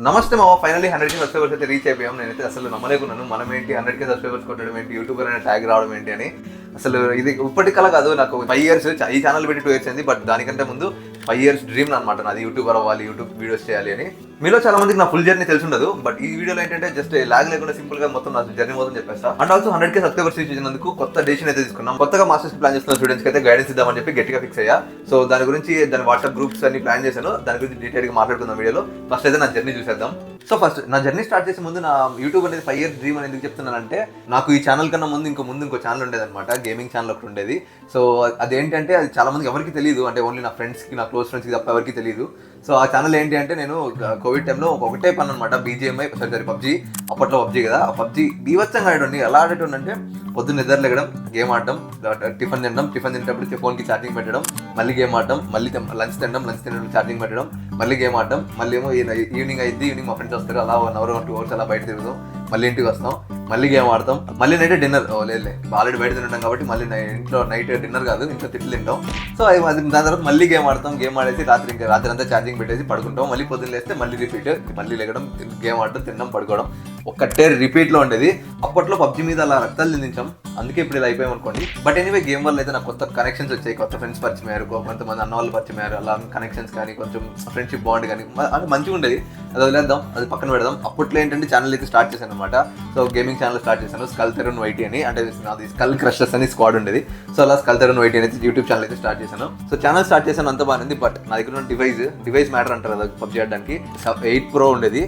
నమస్తే మామ, finally 100K subscribers అయితే రీచ్ అయిపోయాం. నేనైతే అసలు నమ్మలేకున్నాను. మనం ఏంటి 100K సబ్స్క్రైబర్స్ కొట్టడం ఏంటి, యూట్యూబర్ అనే ట్యాగ్ రావడం ఏంటి అని. అసలు ఇది ఇప్పటి కల కాదు, నాకు 5 years ఈ ఛానల్ పెట్టి 2 years అయింది. బట్ దానికంటే ముందు 5 years డ్రీమ్ అనమాట నాది, యూట్యూబర్ అవ్వాలి, యూట్యూబ్ వీడియోస్ చేయాలి అని. మీలో చాలా మందికి నా ఫుల్ జర్నీ తెలిసి ఉండదు. బట్ ఈ వీడియోలో ఏంటంటే జస్ట్ లాగ్ లేకుండా సింపుల్ గా మొత్తం నా జర్నీ మొత్తం చెప్పేస్తా. And also 100K subscribers reach చేసినందుకు కొత్త డెసిషన్ అయితే తీసుకున్నాం. కొత్తగా మాస్టర్స్ ప్లాన్ చేస్తున్న స్టూడెంట్స్ అయితే గైడెన్స్ ఇద్దామని చెప్పి గట్టిగా ఫిక్స్ అయ్యా. సో దాని గురించి దాని వాట్సాప్ గ్రూప్స్ అన్ని ప్లాన్ చేశాను. దాని గురించి డీటెయిల్ గా మాట్లాడుకుందాం వీడియోలో. ఫస్ట్ అయితే నా జర్నీ చూసేద్దాం. సో ఫస్ట్ నా జర్నీ స్టార్ట్ చేసే ముందు నా యూట్యూబ్ అనేది 5 years డ్రీమ్ అని ఎందుకు చెప్తున్నానంటే, నాకు ఈ ఛానల్ కన్నా ముందు ఇంకో ఛానల్ ఉండేది అనమాట, గేమింగ్ ఛానల్ ఒకటి ఉండేది. సో అదేంటంటే అది చాలా మందికి ఎవరికి తెలియదు, అంటే ఓన్లీ నా ఫ్రెండ్స్కి, నా క్లోజ్ ఫ్రెండ్స్కి తప్ప ఎవరికి తెలియదు. సో ఆ ఛానల్ ఏంటి అంటే, నేను కోవిడ్ టైంలో ఒకటే పని అనమాట, BGMI పబ్జీ. అప్పట్లో పబ్జీ కదా, ఆ పబ్జీ బీవత్సంగా ఆడండి. ఎలా ఆడేటంటే పొద్దున్న నిద్ర లేగడం, గేమ్ ఆడడం, టిఫిన్ తినేటప్పుడు ఫోన్కి ఛార్జింగ్ పెట్టడం, మళ్ళీ గేమ్ ఆడడం, మళ్ళీ లంచ్ తినడం ఛార్జింగ్ పెట్టడం, మళ్ళీ గేమ్ ఆడడం, మళ్ళీ ఏమో ఈవినింగ్ అయింది, ఈవినింగ్ మా ఫ్రెండ్స్ వస్తారు, అలా 1 hour 2 hours అలా బయట తిరుగుతాం, మళ్ళీ ఇంటికి వస్తాం, మళ్ళీ గేమ్ ఆడతాం, మళ్ళీ నైట్ డిన్నర్. లేదు ఆల్రెడీ బయట తింటాం కాబట్టి మళ్ళీ ఇంట్లో నైట్ డిన్నర్ కాదు, ఇంట్లో తిట్లు తింటాం. సో దాని తర్వాత మళ్ళీ గేమ్ ఆడేసి రాత్రి అంతా ఛార్జింగ్ పెట్టేసి పడుకుంటాం. మళ్ళీ పొద్దున్న లేస్తే మళ్ళీ రిపీట్, మళ్ళీ లేగడం, గేమ్ ఆడటం, తినడం, పడుకోవడం, ఒక్కటే రిపీట్లో ఉండేది. అప్పట్లో పబ్జీ మీద అలా రక్తాలు నిందించాం, అందుకే ఇప్పుడు ఇలా అయిపోయాం అనుకోండి. బట్ ఎనీవే గేమ్ వల్ల అయితే నాకు కొత్త కనెక్షన్స్ వచ్చాయి, కొత్త ఫ్రెండ్స్ పరిచయం అయ్యారు, కొంతమంది అన్న వాళ్ళు పరిచయం అయ్యారు. అలా కనెక్షన్స్ కానీ కొంచెం ఫ్రెండ్షిప్ బాండ్ కానీ అది మంచిగా ఉండేది. అది వదిలేద్దాం, అది పక్కన పెడదాం. అప్పట్లో ఏంటంటే ఛానల్ అయితే స్టార్ట్ చేశాను అనమాట. సో గేమింగ్ ఛానల్ స్టార్ట్ చేశాను, స్కల్ తెరన్ వైటీ అని, అంటే అది స్కల్ క్రషర్స్ అని స్క్వాడ్ ఉండేది. సో అలా స్కల్ తెరన్ వైటీ అనేది యూట్యూబ్ ఛానల్ అయితే స్టార్ట్ చేశాను. సో ఛానల్ స్టార్ట్ చేశాను, అంత బాగుంది. బట్ నా దగ్గర ఉన్న డివైస్ మ్యాటర్ అంటారు కదా పబ్జీ ఆడడానికి. 8 Pro ఉండేది,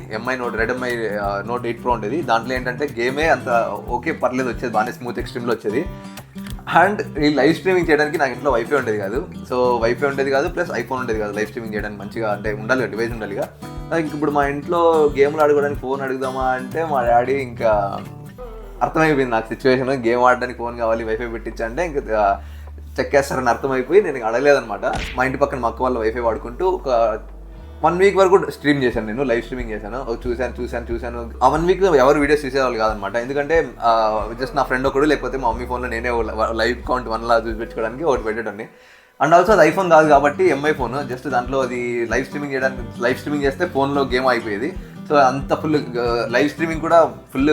Redmi Note 8 Pro ఉండేది. దాంట్లో ఏంటంటే గేమే అంత ఓకే పర్లేదు, వచ్చేది బాగానే స్మూత్ ఎక్స్ట్రీమ్లో వచ్చేది. అండ్ ఈ లైవ్ స్ట్రీమింగ్ చేయడానికి నాకు ఇంట్లో వైఫై ఉండేది కాదు. సో వైఫై ఉండేది కాదు, ప్లస్ ఐఫోన్ ఉండేది కాదు. లైవ్ స్ట్రీమింగ్ చేయడానికి మంచిగా అంటే ఉండాలి, డివైస్ ఉండాలిగా. ఇంక ఇప్పుడు మా ఇంట్లో గేమ్లు ఆడుకోవడానికి ఫోన్ అడుగుదామా అంటే మా డాడీ ఇంకా అర్థమైపోయింది నాకు సిచ్యువేషన్. గేమ్ ఆడడానికి ఫోన్ కావాలి, వైఫై పెట్టించంటే ఇంకా చెక్కేస్తారని అర్థమైపోయి నేను అడగలేదనమాట. మా ఇంటి పక్కన మా అక్క వాళ్ళ వైఫై వాడుకుంటూ ఒక 1 week వరకు స్ట్రీమ్ చేశాను, నేను లైవ్ స్ట్రీమింగ్ చేశాను. చూశాను. ఆ 1 week ఎవరు వీడియోస్ చూసేవాళ్ళు కాదనమాట. ఎందుకంటే జస్ట్ నా ఫ్రెండ్ ఒకడు, లేకపోతే మా మమ్మీ ఫోన్లో నేనే లైవ్ కౌంట్ 1 లా చూపించుకోవడానికి ఒకటి పెట్టేటండి. అండ్ ఆల్సో అది ఐఫోన్ కాదు కాబట్టి ఎంఐ ఫోన్, జస్ట్ దాంట్లో అది లైవ్ స్ట్రీమింగ్ చేస్తే ఫోన్లో గేమ్ అయిపోయేది. సో అంత ఫుల్ లైవ్ స్ట్రీమింగ్ కూడా ఫుల్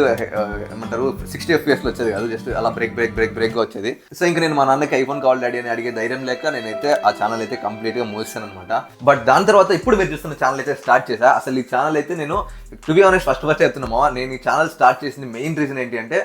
ఏమంటారు 60 FPS వచ్చేది కాదు, జస్ట్ అలా బ్రేక్గా వచ్చేది. సో ఇంకా నేను మా నాన్నకి ఐఫోన్ కావాలి డాడీ అని అడిగే ధైర్యం లేక నేనైతే ఆ ఛానల్ అయితే కంప్లీట్గా మూసాను అనమాట. బట్ దాని తర్వాత ఇప్పుడు మీరు చూస్తున్న ఛానల్ అయితే స్టార్ట్ చేశా. అసలు ఈ ఛానల్ అయితే నేను టు బి ఆనెస్ట్ ఫస్ట్ చెప్తున్నామా, నేను ఈ ఛానల్ స్టార్ట్ చేసింది మెయిన్ రీజన్ ఏంటి అంటే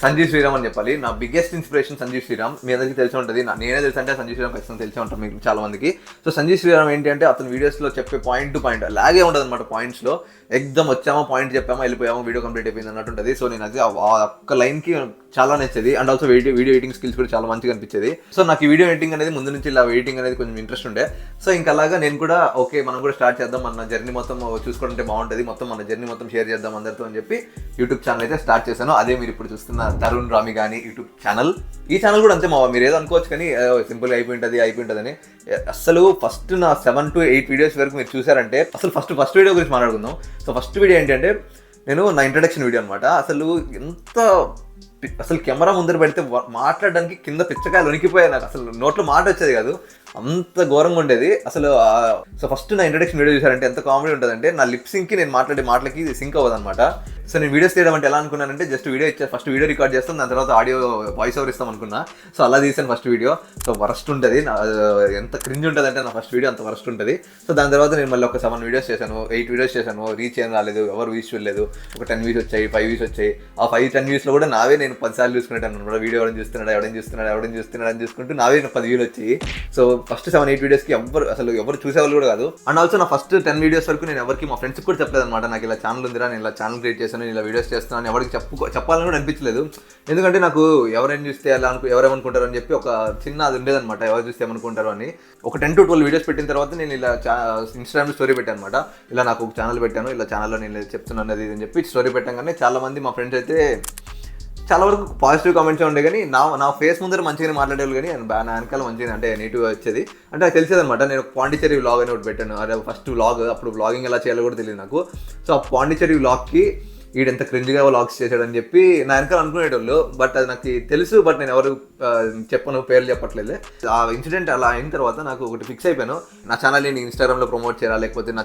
సంజీవ్ శ్రీరామ్ అని చెప్పాలి. నా బిగ్గెస్ట్ ఇన్స్పిరేషన్ సంజీవ్ శ్రీరామ్. మీ అందరికీ తెలిసి ఉంటుంది, నేనే తెలుసు అంటే సంజీవ్ శ్రీరామ్ ఖచ్చితంగా తెలిసి ఉంటాం మీకు చాలా మందికి. సో సంజీవ్ శ్రీరామ్ ఏంటి అంటే అతను వీడియోస్లో చెప్పే పాయింట్ టు పాయింట్ లాగే ఉంటుంది అనమాట. పాయింట్స్లో ఎగ్దమ్ వచ్చామా, పాయింట్ చెప్పామా, వెళ్ళిపోయామా, వీడియో కంప్లీట్ అయిపోయింది అన్నట్టు ఉంటుంది. సో నేను అది ఒక్క లైన్కి చాలా నచ్చేది. And also video editing skills కూడా చాలా మంచిగా అనిపించేది. సో నాకు ఈ వీడియో ఎడిటింగ్ అనేది ముందు నుంచి ఇలా ఎడిటింగ్ అనేది కొంచెం ఇంట్రెస్ట్ ఉండే. సో ఇంకా అలాగా నేను కూడా ఓకే మనం కూడా స్టార్ట్ చేద్దాం, మన జర్నీ మొత్తం చూసుకుంటే బాగుంటుంది, మొత్తం మన జర్నీ మొత్తం షేర్ చేద్దాం అందరితో అని చెప్పి యూట్యూబ్ ఛానల్ అయితే స్టార్ట్ చేశాను. అదే మీరు ఇప్పుడు చూస్తున్న తరుణ్ రామి కానీ యూట్యూబ్ ఛానల్. ఈ ఛానల్ కూడా అంతే మావా, మీరు ఏదో అనుకోవచ్చు కానీ సింపుల్గా అయిపోయింటుందని. అసలు ఫస్ట్ నా 7 to 8 వీడియోస్ వరకు మీరు చూసారంటే, అసలు ఫస్ట్ వీడియో గురించి మాట్లాడుకుందాం. సో ఫస్ట్ వీడియో ఏంటంటే నేను నా ఇంట్రడక్షన్ వీడియో అనమాట. అసలు కెమెరా ముందర పెడితే మాట్లాడడానికి కింద పిచ్చకాయలు వణికిపోయాయి, నాకు అసలు నోట్లో మాట వచ్చేది కాదు, అంత ఘోరంగా ఉండేది అసలు. సో ఫస్ట్ నా ఇంట్రడక్షన్ వీడియో చూసారంటే ఎంత కామెడీ ఉంటుందంటే, నా లిప్ సింక్కి నేను మాట్లాడే మాటలకి సింక్ అవ్వదు అనమాట. సో నేను వీడియోస్ తీయడం అంటే ఎలా అనుకున్నానంటే, జస్ట్ ఫస్ట్ వీడియో రికార్డ్ చేస్తాం, దాని తర్వాత ఆడియో వాయిస్ ఓవర్ ఇస్తాం అనుకున్నా. సో అలా తీసాను ఫస్ట్ వీడియో. సో వరస్ట్ ఉంటుంది, ఎంత క్రింజ్ ఉంటుంది అంటే నా ఫస్ట్ వీడియో అంత వరస్ట్ ఉంటుంది. సో దాని తర్వాత నేను మళ్ళీ ఒక 7 వీడియోస్ చేశాను, 8 వీడియోస్ చేశాను. రీచ్ ఏం రాలేదు, ఎవరు వ్యూస్ చూడలేదు. ఒక 10 views వచ్చాయి, 5 views వచ్చాయి. ఆ 5-10 viewsలో కూడా నావే నేను 10 సార్లు చూసుకునేటాను అనమాట. వీడియో ఎవరైనా చూస్తున్నాడు అని చూసుకుంటూ నావే 10 views వచ్చాయి. సో ఫస్ట్ 7-8 వీడియోస్కి ఎవరు చూసేవాళ్ళు కూడా కాదు. అండ్ ఆల్సో నా ఫస్ట్ 10 వీడియోస్ వరకు నేను ఎవరికి మా ఫ్రెండ్స్కి కూడా చెప్పలేదు అనమాట. నాకు ఇలా ఛానల్ ఉందిరా, నేను ఇలా ఛానల్ క్రియేట్ చేశాను, ఇలా వీడియోస్ చేస్తున్నాను ఎవరికి చెప్పాలని కూడా అనిపించలేదు. ఎందుకంటే నాకు ఎవరైనా చూస్తే ఎవరేమనుకుంటారు అని చెప్పి ఒక చిన్న అది ఉండేదన్నమాట, ఎవరు చూస్తే ఏమనుకుంటారు అని. ఒక 10 to 12 వీడియోస్ పెట్టిన తర్వాత నేను ఇలా ఇన్స్టాగ్రామ్లో స్టోరీ పెట్టాను అనమాట. ఇలా నాకు ఒక ఛానల్ పెట్టాను, ఇలా ఛానల్లో నేను చెప్తున్నాను అది అని చెప్పి స్టోరీ పెట్టాగానే చాలా మంది మా ఫ్రెండ్స్ అయితే చాలా వరకు పాజిటివ్ కామెంట్స్ ఉండే, కానీ నా ఫేస్ ముందర మంచిగానే మాట్లాడేవాళ్ళు, కానీ నా వెనకాల మంచిగా అంటే నెగిటివ్ వచ్చేది. అంటే అది తెలిసేది అనమాట. నేను పాండిచ్చేరి వ్లాగ్ అని ఒకటి పెట్టాను, అదే ఫస్ట్ వ్లాగ్. అప్పుడు వ్లాగింగ్ ఎలా చేయాలో కూడా తెలియదు నాకు. సో ఆ పాండిచ్చేరి వ్లాగ్కి వీడెంత క్రింజ్గా వ్లాగ్స్ చేశాడని చెప్పి నా వెనకాల అనుకునేటోళ్ళు. బట్ అది నాకు తెలుసు, బట్ నేను ఎవరు చెప్పను, పేర్లు చెప్పట్లేదు. ఆ ఇన్సిడెంట్ అలా అయిన తర్వాత నాకు ఒకటి ఫిక్స్ అయిపోయాను, నా ఛానల్ని నేను ఇన్స్టాగ్రామ్లో ప్రమోట్ చేయాలా, లేకపోతే నా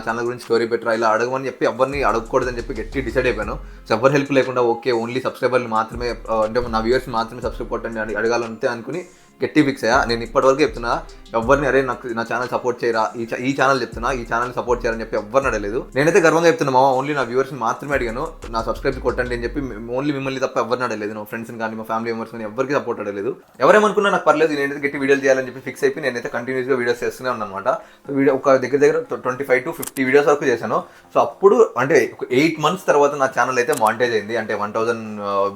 ఛానల్ గురించి స్టోరీ పెట్టరా, ఇలా అడగమని చెప్పి ఎవరిని అడగకూడదని చెప్పి గట్టి డిసైడ్ అయిపోయాను. సో ఎవరు హెల్ప్ లేకుండా ఓకే ఓన్లీ సబ్స్క్రైబర్లు మాత్రమే, అంటే నా వ్యూవర్స్ మాత్రమే సబ్స్క్రైబ్ కొట్టండి అడగాలంతే అనుకుని గట్టి ఫిక్స్ అయ్యా. నేను ఇప్పటివరకు చెప్తున్నా ఎవరిని అరే నాకు నా ఛానల్ సపోర్ట్ చేయరా, ఈ ఛానల్ చెప్తున్నా ఈ ఛానల్ సపోర్ట్ చేయాలని చెప్పి ఎవరిని అడగలేదు. నేనైతే గర్వంగా చెప్తున్నా మామ, ఓన్లీ నా వ్యూవర్స్ని మాత్రమే అడిగాను నా సబ్స్క్రైబ్ కొట్టండి అని చెప్పి. ఓన్లీ మిమ్మల్ని తప్ప ఎవరిని అడగలేదు, నా ఫ్రెండ్స్ని కానీ మా ఫ్యామిలీ మెంబర్స్ కానీ ఎవరికి సపోర్ట్ అడగలేదు. ఎవరేమనుకున్నా నాకు పర్లేదు, నేనైతే గట్టి వీడియోలు చేయాలని చెప్పి ఫిక్స్ అయిపోయి నేనైతే కంటిన్యూస్గా వీడియోస్ చేస్తూనే ఉన్నాను అనమాట. సో వీడియో ఒక దగ్గర 25 to 50 వీడియోస్ వరకు చేశాను. సో అప్పుడు అంటే 8 months తర్వాత నా ఛానల్ అయితే మానిటైజ్ అయింది. అంటే 1000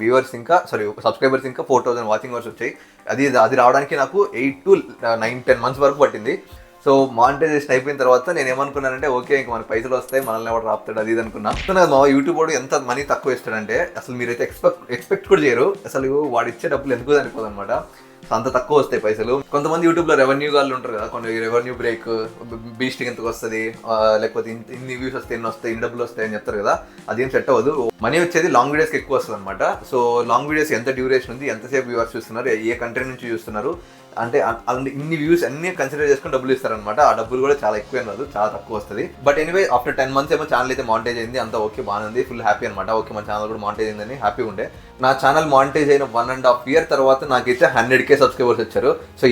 వ్యూవర్స్ ఇంకా సబ్స్క్రైబర్స్ ఇంకా 4000 వాచింగ్ అవర్స్ వచ్చాయి. అది రావడానికి నాకు 8 to 9-10 months వరకు పట్టింది. సో మానిటైజేషన్ అయిపోయిన తర్వాత నేను ఏమనుకున్నానంటే ఓకే ఇంక మనకి పైసలు వస్తాయి, మనల్ని ఎవరు రాపుతాడు అది ఇది అనుకున్నా. మా యూట్యూబ్ వాడు ఎంత మనీ తక్కువ ఇస్తాడంటే అసలు మీరైతే ఎక్స్పెక్ట్ కూడా చేయరు. అసలు వాడు ఇచ్చే డబ్బులు ఎందుకు సరిపోదు అనమాట, అంత తక్కువ వస్తాయి పైసలు. కొంతమంది యూట్యూబ్లో రెవెన్యూ వాళ్ళు ఉంటారు కదా, కొన్ని రెవెన్యూ బ్రేక్ బీస్ట్కి ఎంతకు వస్తుంది, లేకపోతే ఇన్ని వ్యూస్ వస్తాయి, ఇన్ని వస్తాయి, ఇన్ని డబ్బులు వస్తాయి అని చెప్తారు కదా, అదేం సెట్ అవ్వదు. మనీ వచ్చేది లాంగ్ వీడియోస్కి ఎక్కువ వస్తుంది అనమాట. సో లాంగ్ వీడియోస్ ఎంత డ్యూరేషన్ ఉంది, ఎంతసేపు వ్యూవర్స్ చూస్తున్నారు, ఏ కంట్రీ నుంచి చూస్తున్నారు, అంటే ఇన్ని వ్యూస్ అన్ని కన్సిడర్ చేసుకుని డబ్బులు ఇస్తారనమాట. ఆ డబ్బులు కూడా చాలా ఎక్కువ రాదు, చాలా తక్కువ వస్తుంది. బట్ ఎనీవే ఆఫ్టర్ 10 months ఏమో ఛానల్ అయితే మానిటైజ్ అయింది, అంతా ఓకే బాగానే ఉంది, ఫుల్ హ్యాపీ అనమాట. ఓకే మన ఛానల్ కూడా మానిటైజ్ అయిందని హ్యాపీ ఉండే. నా ఛానల్ మానిటైజ్ అయిన 1.5 year తర్వాత నాకైతే 100K సబ్స్క్రైబర్స్ వచ్చారు. సో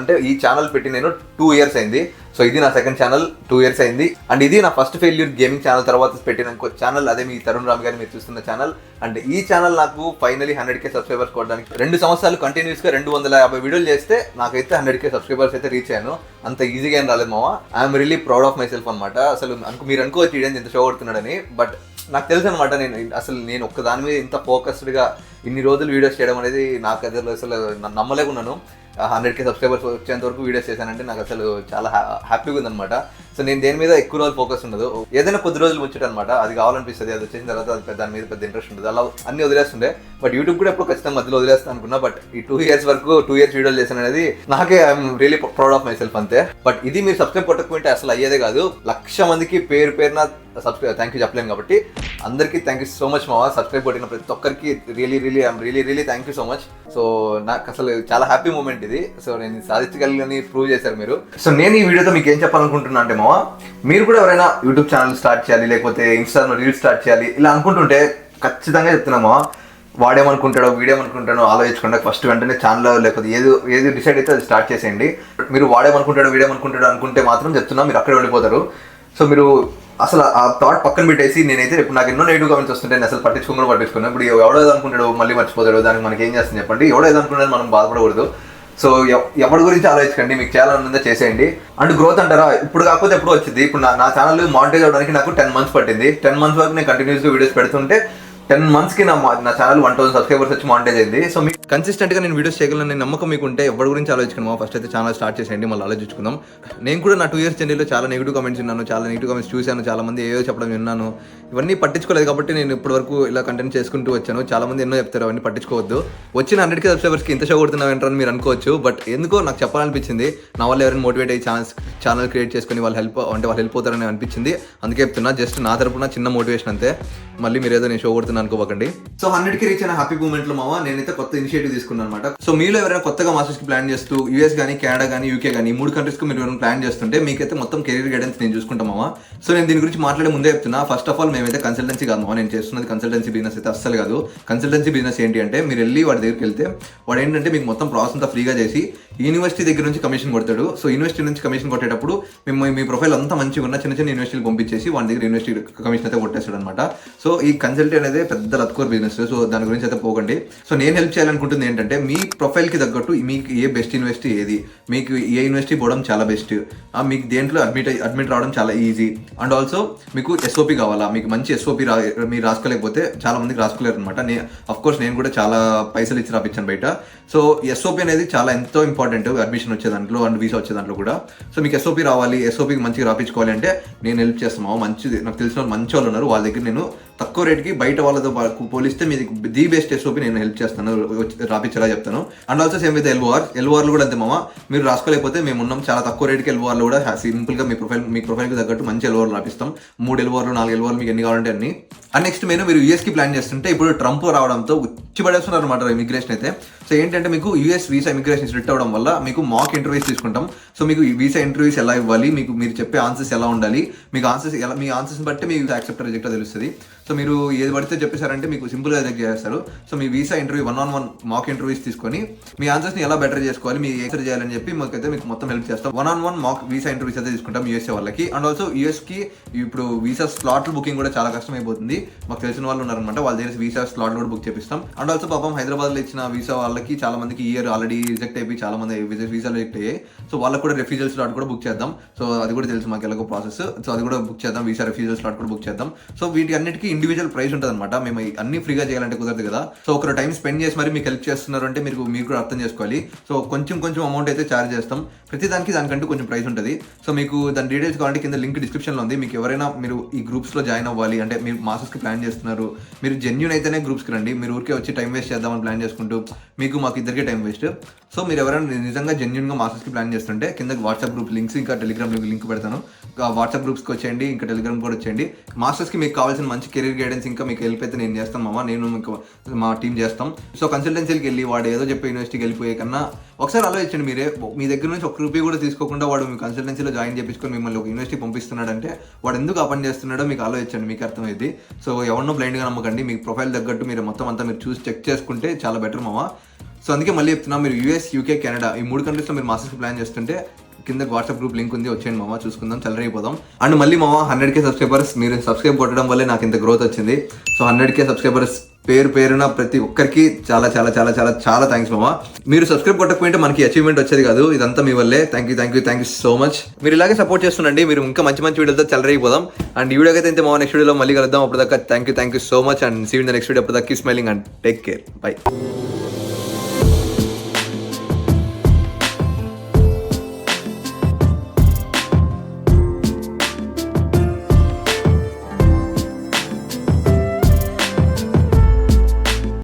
అంటే ఈ ఛానల్ పెట్టి నేను 2 years అయింది. సో ఇది నా సెకండ్ ఛానల్, 2 years అయింది. అండ్ ఇది నా ఫస్ట్ ఫెయిల్యూర్ గేమింగ్ ఛానల్ తర్వాత పెట్టిన ఇంకో ఛానల్, అదే మీ తరుణ్ రామ్ గారిని మీరు చూస్తున్న ఛానల్. అండ్ ఈ ఛానల్ నాకు ఫైనలీ 100K సబ్స్క్రైబర్స్ కొట్టడానికి 2 సంవత్సరాలు కంటిన్యూస్గా 250 వీడియోలు చేస్తే నాకైతే 100K సబ్స్క్రైబర్స్ అయితే రీచ్ అయ్యాను. అంత ఈజీగా ఏం రాలేదు మామ. I'm really proud of my self అనమాట. అసలు మీరు అనుకోవచ్చు ఇదేంటి ఇంత షో కొడుతున్నాడని, బట్ నాకు తెలుసు అనమాట నేను ఒక్క దాని మీద ఇంత ఫోకస్డ్గా ఇన్ని రోజులు వీడియోస్ చేయడం అనేది నాకు అసలు నమ్మలేకున్నాను. 100K సబ్స్క్రైబర్స్ వచ్చేంత వరకు వీడియోస్ చేశానంటే నాకు అసలు చాలా హ్యాపీగా ఉందనమాట. సో నేను దేని మీద ఎక్కువ రోజులు ఫోకస్ ఉండదు, ఏదైనా కొద్ది రోజులు ముచ్చట అనమాట, అది కావాలనిపిస్తుంది, అది వచ్చేసిన తర్వాత దాని మీద పెద్ద ఇంట్రెస్ట్ ఉంటుంది, అలా అన్ని వదిలేస్తుండే. బట్ యూట్యూబ్ కూడా ఎప్పుడు ఖచ్చితంగా మధ్యలో వదిలేస్తాను అనుకున్నా. బట్ ఈ 2 years వరకు 2 years వీడియోలు చేశాను అనేది నాకే I'm really proud of my self అంతే. బట్ ఇది మీరు సబ్స్క్రైబ్ కొట్టకపోతే అసలు అయ్యేదే కాదు. 1,00,000 మందికి పేరున సబ్స్క్రైబ్ థ్యాంక్ యూ చెప్పలేము కాబట్టి అందరికీ థ్యాంక్ యూ సో మచ్ మావా. సబ్స్క్రైబ్ కొట్టిన ప్రతి ఒక్కరికి really thank you so much. So నాకు అసలు చాలా హ్యాపీ మూమెంట్ ఇది. సో నేను సాధించగలని ప్రూవ్ చేశారు మీరు. సో నేను ఈ వీడియోతో మీకు ఏం చెప్పాలనుకుంటున్నా అంటే మావా, మీరు కూడా ఎవరైనా యూట్యూబ్ ఛానల్ స్టార్ట్ చేయాలి, లేకపోతే ఇన్స్టాగ్రామ్లో రీల్స్ స్టార్ట్ చేయాలి ఇలా అనుకుంటుంటే ఖచ్చితంగా చెప్తున్నామా, వాడేమనుకుంటాడో వీడేమనుకుంటాడో ఆలోచించకుండా ఫస్ట్ వెంటనే ఛానల్ లేకపోతే ఏది డిసైడ్ అయితే అది స్టార్ట్ చేసేయండి. మీరు వీడేమనుకుంటాడో అనుకుంటే మాత్రం చెప్తున్నా మీరు అక్కడే వెళ్ళిపోతారు. సో మీరు అసలు ఆ థాట్ పక్కన పెట్టేసి, నేనైతే ఇప్పుడు నాకు ఎన్నో నెగిటివ్ కామెంట్స్ వస్తుంటే నేను అసలు పట్టించుకున్నాను. ఇప్పుడు ఎవడో అనుకుంటాడు మళ్ళీ మర్చిపోతాడు, దానికి మనకి ఏం చేస్తుంది చెప్పండి. ఎవడో అనుకుంటాడు మనం బాధపడకూడదు. సో ఎవరి గురించి ఆలోచించకండి, మీకు చాలా ఆనందంగా చేసేయండి. అండ్ గ్రోత్ అంటారా, ఇప్పుడు కాకపోతే ఎప్పుడు వచ్చింది. ఇప్పుడు నా ఛానల్ మానిటైజ్ అవ్వడానికి నాకు 10 months పట్టింది. 10 months వరకు నేను కంటిన్యూస్గా వీడియోస్ పెడుతుంటే 10 monthsకి నా ఛానల్ 1000 సబ్స్క్రైబర్స్ వచ్చి మానిటైజ్ అయింది. సో మీకు కన్సిస్టెంట్గా నేను వీడియోస్ చేయగలను నమ్మకం మీకు ఉంటే ఎవరి గురించి ఆలోచించుకున్నామో ఫస్ట్ అయితే ఛానల్ స్టార్ట్ చేసేయండి, మళ్ళీ ఆలోచించుకుందాం. నేను కూడా నా 2 years జర్నీలో చాలా నెగిటివ్ కామెంట్స్ విన్నాను, చాలా నెగిటివ్ కామెంట్స్ చూశాను, చాలా మంది ఏదో చెప్పడం విన్నాను. ఇవన్నీ పట్టించుకోలేదు కాబట్టి నేను ఇప్పటివరకు ఇలా కంటెంట్ చేసుకుంటూ వచ్చాను. చాలా మంది ఎన్నో చెప్తారు, అవన్నీ పట్టించుకోవద్దు. వచ్చిన 100K సబ్స్క్రైబర్స్కి ఇంత షో కొడుతున్నావు ఏంటని మీరు అనుకోవచ్చు. బట్ ఎందుకో నాకు చెప్పాలనిపించింది, నా వల్ల ఎవరైనా మోటివేట్ అయ్యి ఛానల్ క్రియేట్ చేసుకుని వాళ్ళు హెల్ప్ అవుతారని అనిపించింది. అందుకే చెప్తున్నా, జస్ట్ నా తరపున చిన్న మోటివేషన్ అంతే. మళ్ళీ మీరు ఏదో నేను షో కొడుతున్నా అనుకోకండి. సో 100K రీచ్ అయిన హ్యాపీ మూమెంట్లో మావా నేనైతే కొత్త ఇనిషియేటివ్ తీసుకున్నాను అనమాట. సో మీలో ఎవరైనా కొత్తగా మాస్టర్స్కి ప్లాన్ చేస్తూ US కానీ, కెనడా కానీ, UK కానీ 3 countries మీరు ఎవరైనా ప్లాన్ చేస్తుంటే మీకైతే మొత్తం కెరీర్ గైడెన్స్ నేను చూసుకుంటామా. సో నేను దీని గురించి మాట్లాడే ముందే చెప్తున్నా, ఫస్ట్ ఆఫ్ ఆల్ మేమైతే కన్సల్టెన్సీ కాదు మావా, నేను చేస్తున్నది కన్సల్టెన్సీ బిజినెస్ అయితే అస్సలు కాదు. కన్సల్టెన్సీ బిజినెస్ ఏంటి అంటే, మీరు వెళ్ళి వాడి దగ్గరికి వెళ్తే వాడు ఏంటంటే మీకు మొత్తం ప్రాసెస్ అంతా ఫ్రీగా చేసి యూనివర్సిటీ దగ్గర నుంచి కమిషన్ కొడతాడు. సో యూనివర్సిటీ నుంచి కమిషన్ కొట్టేటప్పుడు మీ ప్రొఫైల్ అంతా మంచిగా ఉన్న చిన్న యూనివర్సిటీలు పంపించేసి వాడి దగ్గర యూనివర్సిటీ కమిషన్ అయితే కొట్టేస్తాడు అనమాట. సో ఈ కన్సల్టెంట్ అనేది పెద్ద లత్కోర్ బిజినెస్. సో దాని గురించి అయితే పోకండి. సో నేను హెల్ప్ చేయాలనుకుంటుంది ఏంటంటే, మీ ప్రొఫైల్కి తగ్గట్టు మీకు ఏ బెస్ట్ యూనివర్సిటీ ఏది, మీకు ఏ యూనివర్సిటీ పోవడం చాలా బెస్ట్, మీకు దేంట్లో అడ్మిట్ రావడం చాలా ఈజీ. అండ్ ఆల్సో మీకు SOP కావాలా, మీకు మంచి SOP మీరు రాసుకోలేకపోతే చాలా మందికి రాసుకోలేరు అనమాట. అఫ్కోర్స్ నేను కూడా చాలా పైసలు ఇచ్చి రాపించాను బయట. సో ఎస్ఓపి అనేది చాలా ఎంతో ఇంపార్టెంట్ అడ్మిషన్ వచ్చే దాంట్లో అండ్ వీసా వచ్చే దాంట్లో కూడా. సో మీకు ఎస్ఓపి రావాలి, ఎస్ఓపికి మంచిగా రాపించుకోవాలి అంటే నేను హెల్ప్ చేస్తాను. మంచిది, నాకు తెలిసిన మంచి వాళ్ళు ఉన్నారు, వాళ్ళ దగ్గర నేను తక్కువ రేట్కి బయట వాళ్ళతో పోలిస్తే మీది ది బెస్ట్ ఎస్ఓపి నేను హెల్ప్ చేస్తాను, రాపించేలా చెప్తాను. అండ్ ఆల్సో సేమ్ విత్ ఎల్ఓఆర్లు కూడా అంతే మామ. మీరు రాసుకోలేకపోతే మేము ఉన్నాం, చాలా తక్కువ రేట్కి ఎల్ఓఆర్లు కూడా సింపుల్గా మీ ప్రొఫైల్కి తగ్గట్టు మంచి ఎల్ఓఆర్లు రాపిస్తాం. 3 ఎల్ఓఆర్లు 4 ఎల్ఓఆర్లు మీకు ఎన్ని కావాలంటే అన్ని. అండ్ నెక్స్ట్ మీరు యూఎస్కి ప్లాన్ చేస్తుంటే ఇప్పుడు ట్రంప్ రావడంతో ఉచ్చి పడేస్తున్నారు అనమాట ఇమిగ్రేషన్ అయితే. సో ఏంటంటే మీకు యూఎస్ వీసా ఇమిగ్రేషన్ స్ట్రిక్ట్ అవ్వడం వల్ల మీకు మాక్ ఇంటర్వ్యూస్ తీసుకుంటాం. సో మీకు వీసా ఇంటర్వ్యూస్ ఎలా ఇవ్వాలి, మీరు చెప్పే ఆన్సర్స్ ఎలా ఉండాలి, మీ ఆన్సర్స్ బట్టి మీకు యాక్సెప్ట్ రిజెక్ట్ తెలుస్తుంది. సో మీరు ఏది పడితే చెప్పేశారంటే మీకు సింపుల్గా రిజెక్ట్ చేస్తారు. సో మీ visa interview 1-on-1 mock interviews తీసుకొని మీ ఆన్సర్స్ని ఎలా బెటర్ చేసుకోవాలి, మీ ఆన్సర్ చేయాలని చెప్పి మీకు మొత్తం హెల్ప్ చేస్తాం. 1-on-1 మాక్ వీసా ఇంటర్వ్యూస్ అయితే తీసుకుంటాం యూఎస్ఏ వాళ్ళకి. అండ్ ఆల్సో యూఎస్కి ఇప్పుడు వీసా స్లాట్లు బుకింగ్ కూడా చాలా కష్టం అయిపోతుంది. మాకు తెలిసిన వాళ్ళు ఉన్నారనమాట, వాళ్ళ దగ్గర వీసా స్లాట్ కూడా బుక్ చేపిస్తాం. అండ్ ఆల్సో పాపం హైదరాబాద్లో ఇచ్చిన వీసా వాళ్ళకి చాలా మందికి ఇయర్ ఆల్రెడీ రిజెక్ట్ అయిపోయి చాలా మంది వీసా రిజెక్ట్ అయ్యాయి. సో వాళ్ళకి కూడా రెఫ్యూజల్ స్లాట్ కూడా బుక్ చేద్దాం. సో అది కూడా తెలుసు మాకు ఎలాగో ప్రాసెస్. సో అది కూడా బుక్ చేద్దాం, వీసా రెఫ్యూజల్ స్లాట్ కూడా బుక్ చేద్దాం. సో వీటి అన్నిటికీ ఇండివిజువల్ ప్రైస్ ఉంటుంది అనమాట. మేము అన్ని ఫ్రీగా చేయాలంటే కుదరదు కదా. సో ఒకరు టైం స్పెండ్ చేసి మరి మీకు హెల్ప్ చేస్తున్నారు అంటే మీరు కూడా అర్థం చేసుకోవాలి. సో కొంచెం అమౌంట్ అయితే ఛార్జ్ చేస్తాం. ప్రతి దానికంటూ కొంచెం ప్రైస్ ఉంటుంది. సో మీకు దాని డీటెయిల్స్ కావాలంటే కింద లింక్ డిస్క్రిప్షన్లో ఉంది. మీకు ఎవరైనా మీరు ఈ గ్రూప్స్లో జాయిన్ అవ్వాలి అంటే మీరు మాస్టర్స్కి ప్లాన్ చేస్తున్నారు, మీరు జెన్యూన్ అయితేనే గ్రూప్స్కి రండి. మీరు ఊరికే వచ్చి టైం వేస్ట్ చేద్దామని ప్లాన్ చేసుకుంటూ మాకు ఇద్దరికే టైం వేస్ట్. సో మీరు ఎవరైనా నిజంగా జెన్యూన్గా మాస్టర్స్కి ప్లాన్ చేస్తుంటే కింద వాట్సాప్ గ్రూప్ లింక్స్ ఇంకా టెలిగ్రామ్ లింక్ పెడతాను. వాట్సాప్ గ్రూప్స్కి వచ్చేయండి, ఇంకా టెలిగ్రామ్ కూడా వచ్చేయండి. మాస్టర్స్కి మీకు కావాల్సిన మంచి కెరీర్ గైడెన్స్ ఇంకా మీకు హెల్ప్ అయితే నేను చేస్తాను మామ, నేను మా టీం చేస్తాం. సో కన్సల్టెన్సీకి వెళ్ళి వాడు ఏదో చెప్పి యూనివర్సిటీకి వెళ్ళిపోయే కన్నా ఒకసారి ఆలోచించండి. మీ దగ్గర నుంచి ₹1 కూడా తీసుకోకుండా వాడు మీ కన్సల్టెన్సీలో జాయిన్ చేయించుకొని మిమ్మల్ని ఒక యూనివర్సిటీ పంపిస్తున్నాడంటే వాడు ఎందుకు ఆ పని చేస్తున్నాడో మీకు ఆలోచించండి, మీకు అర్థమైంది. సో ఎవరినో బ్లైండ్గా నమ్మకండి, మీకు ప్రొఫైల్ తగ్గట్టు మీరు మొత్తం అంతా మీరు చూసి చెక్ చేసుకుంటే చాలా బెటర్ మామ. సో అందుకే మళ్ళీ చెప్తున్నా, మీరు యూఎస్, యూకే, కెనడా ఈ 3 కంట్రీస్లో మీరు మాస్టర్స్ ప్లాన్ చేస్తుంటే కింద వాట్సాప్ గ్రూప్ లింక్ ఉంది, వచ్చేయండి మామ, చూసుకుందాం, చల్లరైపోదాం. అండ్ మళ్ళీ మామ 100K సబ్స్క్రైబర్స్, మీరు సబ్స్క్రైబ్ కొట్టడం వల్లే నాకు ఇంత గ్రోత్ వచ్చింది. సో 100K సబ్స్క్రైబర్స్ పేరున ప్రతి ఒక్కరికి చాలా చాలా చాలా చాలా చాలా థ్యాంక్స్ మామ. మీరు సబ్స్క్రైబ్ కొట్టకపోయింటే మనకి అచీవ్మెంట్ వచ్చేది కాదు. ఇదంతా మీ వల్లే. Thank you so much. మీరు ఇలాగే సపోర్ట్ చేస్తుండండి, మీరు ఇంకా మంచి వీడియోలతో చల్లరైపోదాం. అండ్ ఈ వీడియో అయితే ఇంత మామ, నెక్స్ట్ వీడియోలో మళ్ళీ కలుద్దాం. అప్పటిదాకా thank you so much and see you in the next video. అప్పటిదాకా keep smiling and take care. By.